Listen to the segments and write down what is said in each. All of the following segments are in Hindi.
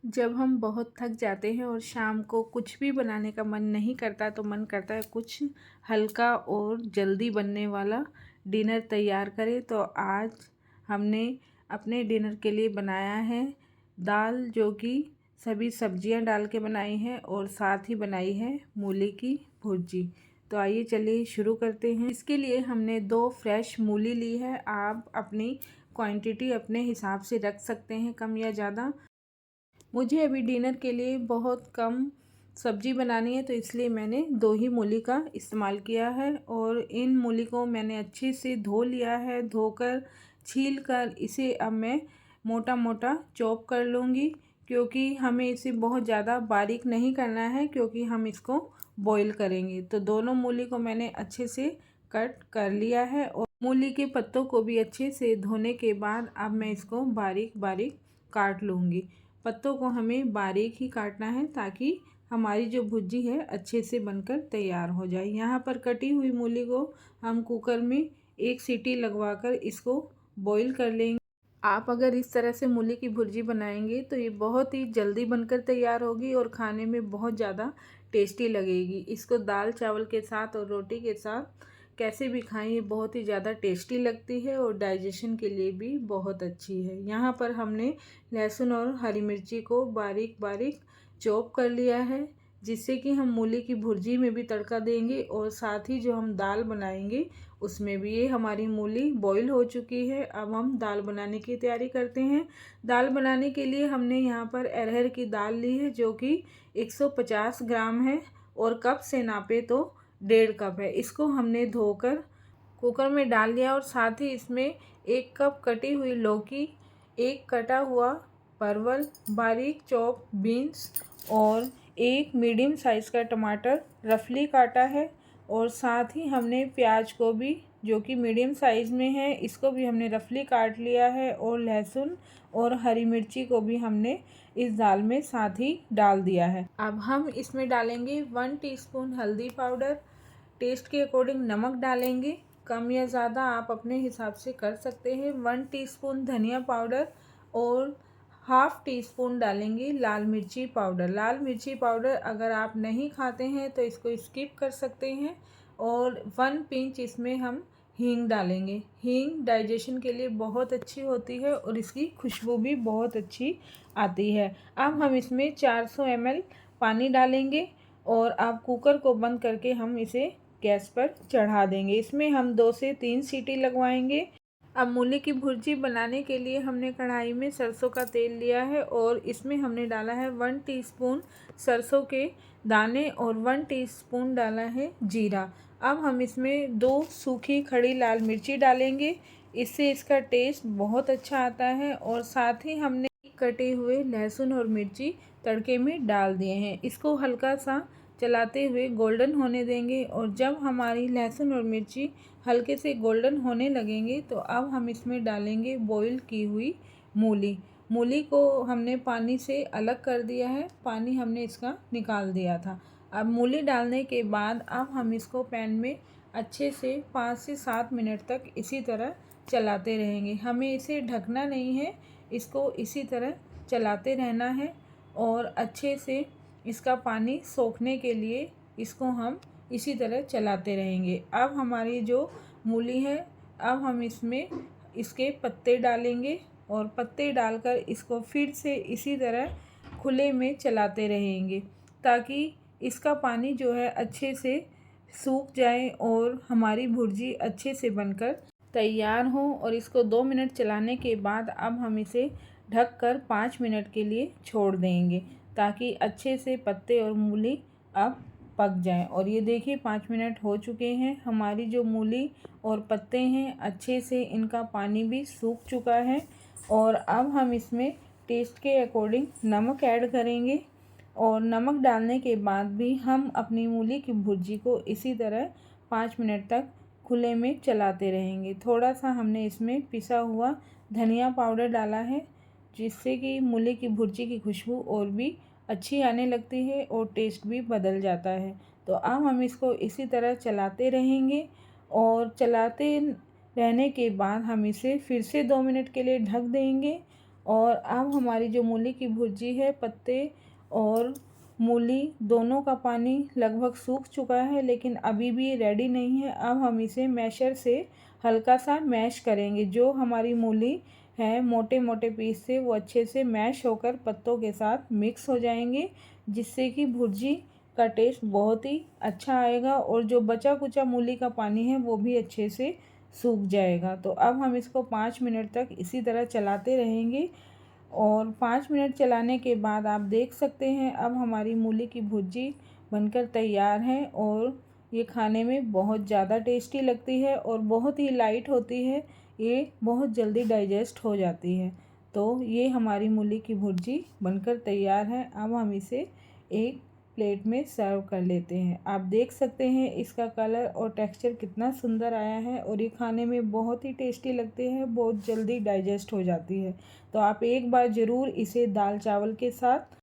जब हम बहुत थक जाते हैं और शाम को कुछ भी बनाने का मन नहीं करता तो मन करता है कुछ हल्का और जल्दी बनने वाला डिनर तैयार करें। तो आज हमने अपने डिनर के लिए बनाया है दाल, जो कि सभी सब्जियां डाल के बनाई है और साथ ही बनाई है मूली की भुर्जी। तो आइए चलिए शुरू करते हैं। इसके लिए हमने 2 फ्रेश मूली ली है। आप अपनी क्वांटिटी अपने हिसाब से रख सकते हैं, कम या ज़्यादा। मुझे अभी डिनर के लिए बहुत कम सब्जी बनानी है, तो इसलिए मैंने 2 ही मूली का इस्तेमाल किया है। और इन मूली को मैंने अच्छे से धो लिया है। धोकर छील कर इसे अब मैं मोटा मोटा चॉप कर लूँगी, क्योंकि हमें इसे बहुत ज़्यादा बारीक नहीं करना है, क्योंकि हम इसको बॉईल करेंगे। तो दोनों मूली को मैंने अच्छे से कट कर लिया है और मूली के पत्तों को भी अच्छे से धोने के बाद अब मैं इसको बारीक बारीक काट लूँगी। पत्तों को हमें बारीक ही काटना है, ताकि हमारी जो भुर्जी है अच्छे से बनकर तैयार हो जाए। यहाँ पर कटी हुई मूली को हम कुकर में 1 सीटी लगवाकर इसको बॉईल कर लेंगे। आप अगर इस तरह से मूली की भुर्जी बनाएंगे तो ये बहुत ही जल्दी बनकर तैयार होगी और खाने में बहुत ज़्यादा टेस्टी लगेगी। इसको दाल चावल के साथ और रोटी के साथ कैसे भी खाएं, ये बहुत ही ज़्यादा टेस्टी लगती है और डाइजेशन के लिए भी बहुत अच्छी है। यहाँ पर हमने लहसुन और हरी मिर्ची को बारीक बारीक चॉप कर लिया है, जिससे कि हम मूली की भुर्जी में भी तड़का देंगे और साथ ही जो हम दाल बनाएंगे उसमें भी। ये हमारी मूली बॉईल हो चुकी है। अब हम दाल बनाने की तैयारी करते हैं। दाल बनाने के लिए हमने यहाँ पर अरहर की दाल ली है, जो कि 150 ग्राम है और कप से नापे तो 1.5 कप है। इसको हमने धोकर कुकर में डाल लिया और साथ ही इसमें 1 कप कटी हुई लौकी, 1 कटा हुआ परवल, बारीक चॉप बीन्स और 1 मीडियम साइज़ का टमाटर रफली काटा है। और साथ ही हमने प्याज को भी, जो कि मीडियम साइज़ में है, इसको भी हमने रफली काट लिया है। और लहसुन और हरी मिर्ची को भी हमने इस दाल में साथ ही डाल दिया है। अब हम इसमें डालेंगे 1 टीस्पून हल्दी पाउडर, टेस्ट के अकॉर्डिंग नमक डालेंगे, कम या ज़्यादा आप अपने हिसाब से कर सकते हैं। 1 टीस्पून धनिया पाउडर और हाफ़ टी स्पून डालेंगे लाल मिर्ची पाउडर। लाल मिर्ची पाउडर अगर आप नहीं खाते हैं तो इसको स्किप कर सकते हैं। और 1 पिंच इसमें हम हींग डालेंगे। हींग डाइजेशन के लिए बहुत अच्छी होती है और इसकी खुशबू भी बहुत अच्छी आती है। अब हम इसमें 400 ml पानी डालेंगे और अब कुकर को बंद करके हम इसे गैस पर चढ़ा देंगे। इसमें हम 2 से 3 सीटी लगवाएंगे। अब मूली की भुर्जी बनाने के लिए हमने कढ़ाई में सरसों का तेल लिया है और इसमें हमने डाला है 1 टीस्पून सरसों के दाने और 1 टीस्पून डाला है जीरा। अब हम इसमें 2 सूखी खड़ी लाल मिर्ची डालेंगे, इससे इसका टेस्ट बहुत अच्छा आता है। और साथ ही हमने कटे हुए लहसुन और मिर्ची तड़के में डाल दिए हैं। इसको हल्का सा चलाते हुए गोल्डन होने देंगे और जब हमारी लहसुन और मिर्ची हल्के से गोल्डन होने लगेंगे तो अब हम इसमें डालेंगे बॉईल की हुई मूली। मूली को हमने पानी से अलग कर दिया है, पानी हमने इसका निकाल दिया था। अब मूली डालने के बाद अब हम इसको पैन में अच्छे से 5 से 7 मिनट तक इसी तरह चलाते रहेंगे। हमें इसे ढकना नहीं है, इसको इसी तरह चलाते रहना है और अच्छे से इसका पानी सोखने के लिए इसको हम इसी तरह चलाते रहेंगे। अब हमारी जो मूली है, अब हम इसमें इसके पत्ते डालेंगे और पत्ते डालकर इसको फिर से इसी तरह खुले में चलाते रहेंगे, ताकि इसका पानी जो है अच्छे से सूख जाए और हमारी भुर्जी अच्छे से बनकर तैयार हो। और इसको 2 मिनट चलाने के बाद अब हम इसे ढककर 5 मिनट के लिए छोड़ देंगे, ताकि अच्छे से पत्ते और मूली अब पक जाएं। और ये देखिए 5 मिनट हो चुके हैं। हमारी जो मूली और पत्ते हैं अच्छे से इनका पानी भी सूख चुका है। और अब हम इसमें टेस्ट के अकॉर्डिंग नमक ऐड करेंगे और नमक डालने के बाद भी हम अपनी मूली की भुर्जी को इसी तरह 5 मिनट तक खुले में चलाते रहेंगे। थोड़ा सा हमने इसमें पिसा हुआ धनिया पाउडर डाला है, जिससे कि मूली की भुर्जी की खुशबू और भी अच्छी आने लगती है और टेस्ट भी बदल जाता है। तो अब हम इसको इसी तरह चलाते रहेंगे और चलाते रहने के बाद हम इसे फिर से 2 मिनट के लिए ढक देंगे और अब हमारी जो मूली की भुर्जी है, पत्ते और मूली दोनों का पानी लगभग सूख चुका है, लेकिन अभी भी रेडी नहीं है। अब हम इसे मैशर से हल्का सा मैश करेंगे। जो हमारी मूली है मोटे मोटे पीस से वो अच्छे से मैश होकर पत्तों के साथ मिक्स हो जाएंगे, जिससे कि भुर्जी का टेस्ट बहुत ही अच्छा आएगा और जो बचा कुचा मूली का पानी है वो भी अच्छे से सूख जाएगा। तो अब हम इसको 5 मिनट तक इसी तरह चलाते रहेंगे और 5 मिनट चलाने के बाद आप देख सकते हैं अब हमारी मूली की भुर्जी बनकर तैयार है और ये खाने में बहुत ज़्यादा टेस्टी लगती है और बहुत ही लाइट होती है। ये बहुत जल्दी डाइजेस्ट हो जाती है। तो ये हमारी मूली की भुर्जी बनकर तैयार है। अब हम इसे एक प्लेट में सर्व कर लेते हैं। आप देख सकते हैं इसका कलर और टेक्सचर कितना सुंदर आया है और ये खाने में बहुत ही टेस्टी लगते हैं, बहुत जल्दी डाइजेस्ट हो जाती है। तो आप एक बार ज़रूर इसे दाल चावल के साथ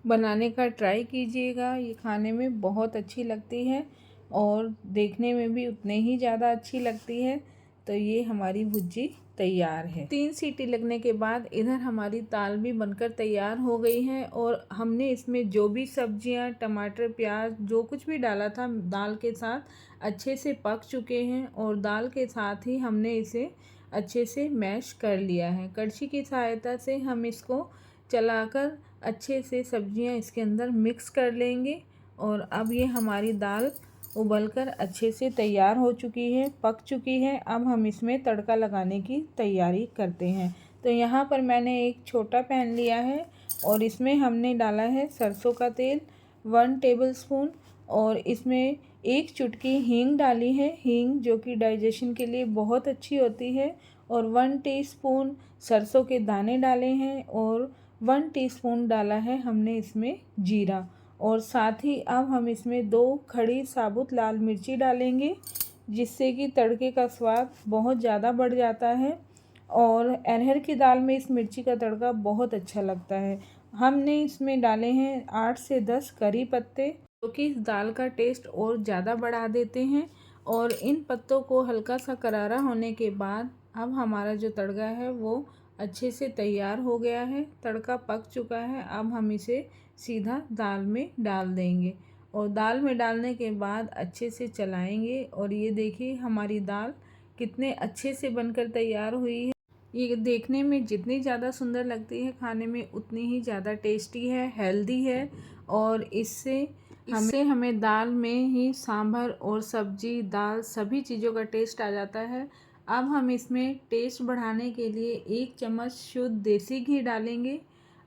बनाने का ट्राई कीजिएगा। ये खाने में बहुत अच्छी लगती है और देखने में भी उतने ही ज़्यादा अच्छी लगती है। तो ये हमारी भुर्जी तैयार है। 3 सीटी लगने के बाद इधर हमारी दाल भी बनकर तैयार हो गई है और हमने इसमें जो भी सब्जियां, टमाटर, प्याज जो कुछ भी डाला था दाल के साथ अच्छे से पक चुके हैं और दाल के साथ ही हमने इसे अच्छे से मैश कर लिया है। कड़छी की सहायता से हम इसको चलाकर अच्छे से सब्जियां इसके अंदर मिक्स कर लेंगे और अब ये हमारी दाल उबलकर अच्छे से तैयार हो चुकी है, पक चुकी है। अब हम इसमें तड़का लगाने की तैयारी करते हैं। तो यहाँ पर मैंने एक छोटा पैन लिया है और इसमें हमने डाला है सरसों का तेल 1 टेबलस्पून और इसमें 1 चुटकी हींग डाली है। हींग जो कि डाइजेशन के लिए बहुत अच्छी होती है और 1 टीस्पून सरसों के दाने डाले हैं और 1 टीस्पून डाला है हमने इसमें जीरा और साथ ही अब हम इसमें 2 खड़ी साबुत लाल मिर्ची डालेंगे, जिससे कि तड़के का स्वाद बहुत ज़्यादा बढ़ जाता है और अरहर की दाल में इस मिर्ची का तड़का बहुत अच्छा लगता है। हमने इसमें डाले हैं 8 से 10 करी पत्ते, जो कि इस दाल का टेस्ट और ज़्यादा बढ़ा देते हैं और इन पत्तों को हल्का सा करारा होने के बाद अब हमारा जो तड़का है वो अच्छे से तैयार हो गया है। तड़का पक चुका है। अब हम इसे सीधा दाल में डाल देंगे और दाल में डालने के बाद अच्छे से चलाएंगे और ये देखिए हमारी दाल कितने अच्छे से बनकर तैयार हुई है। ये देखने में जितनी ज़्यादा सुंदर लगती है, खाने में उतनी ही ज़्यादा टेस्टी है, हेल्दी है और इससे हमें दाल में ही सांभर और सब्जी, दाल सभी चीज़ों का टेस्ट आ जाता है। अब हम इसमें टेस्ट बढ़ाने के लिए 1 चम्मच शुद्ध देसी घी डालेंगे।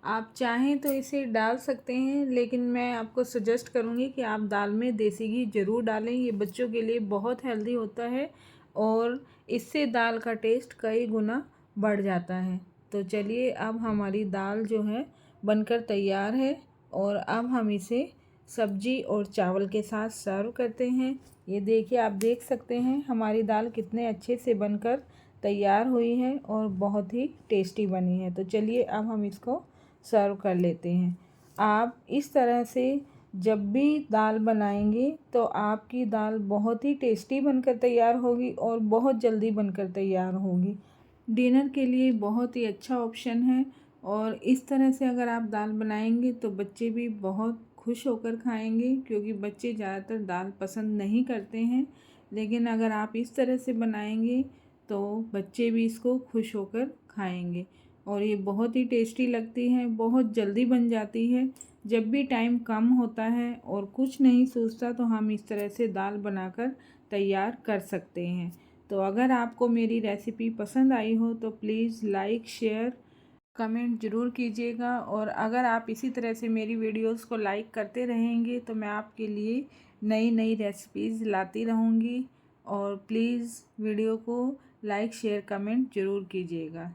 आप चाहें तो इसे डाल सकते हैं, लेकिन मैं आपको सजेस्ट करूँगी कि आप दाल में देसी घी ज़रूर डालें। ये बच्चों के लिए बहुत हेल्दी होता है और इससे दाल का टेस्ट कई गुना बढ़ जाता है। तो चलिए अब हमारी दाल जो है बनकर तैयार है और अब हम इसे सब्जी और चावल के साथ सर्व करते हैं। ये देखिए आप देख सकते हैं हमारी दाल कितने अच्छे से बनकर तैयार हुई है और बहुत ही टेस्टी बनी है। तो चलिए अब हम इसको सर्व कर लेते हैं। आप इस तरह से जब भी दाल बनाएंगे तो आपकी दाल बहुत ही टेस्टी बनकर तैयार होगी और बहुत जल्दी बनकर तैयार होगी। डिनर के लिए बहुत ही अच्छा ऑप्शन है और इस तरह से अगर आप दाल बनाएंगे तो बच्चे भी बहुत खुश होकर खाएंगे, क्योंकि बच्चे ज़्यादातर दाल पसंद नहीं करते हैं। लेकिन अगर आप इस तरह से बनाएंगे तो बच्चे भी इसको खुश होकर खाएंगे और ये बहुत ही टेस्टी लगती है, बहुत जल्दी बन जाती है। जब भी टाइम कम होता है और कुछ नहीं सूझता तो हम इस तरह से दाल बनाकर तैयार कर सकते हैं। तो अगर आपको मेरी रेसिपी पसंद आई हो तो प्लीज़ लाइक, शेयर, कमेंट ज़रूर कीजिएगा और अगर आप इसी तरह से मेरी वीडियोस को लाइक करते रहेंगे तो मैं आपके लिए नई नई रेसिपीज़ लाती रहूँगी। और प्लीज़ वीडियो को लाइक, शेयर, कमेंट ज़रूर कीजिएगा।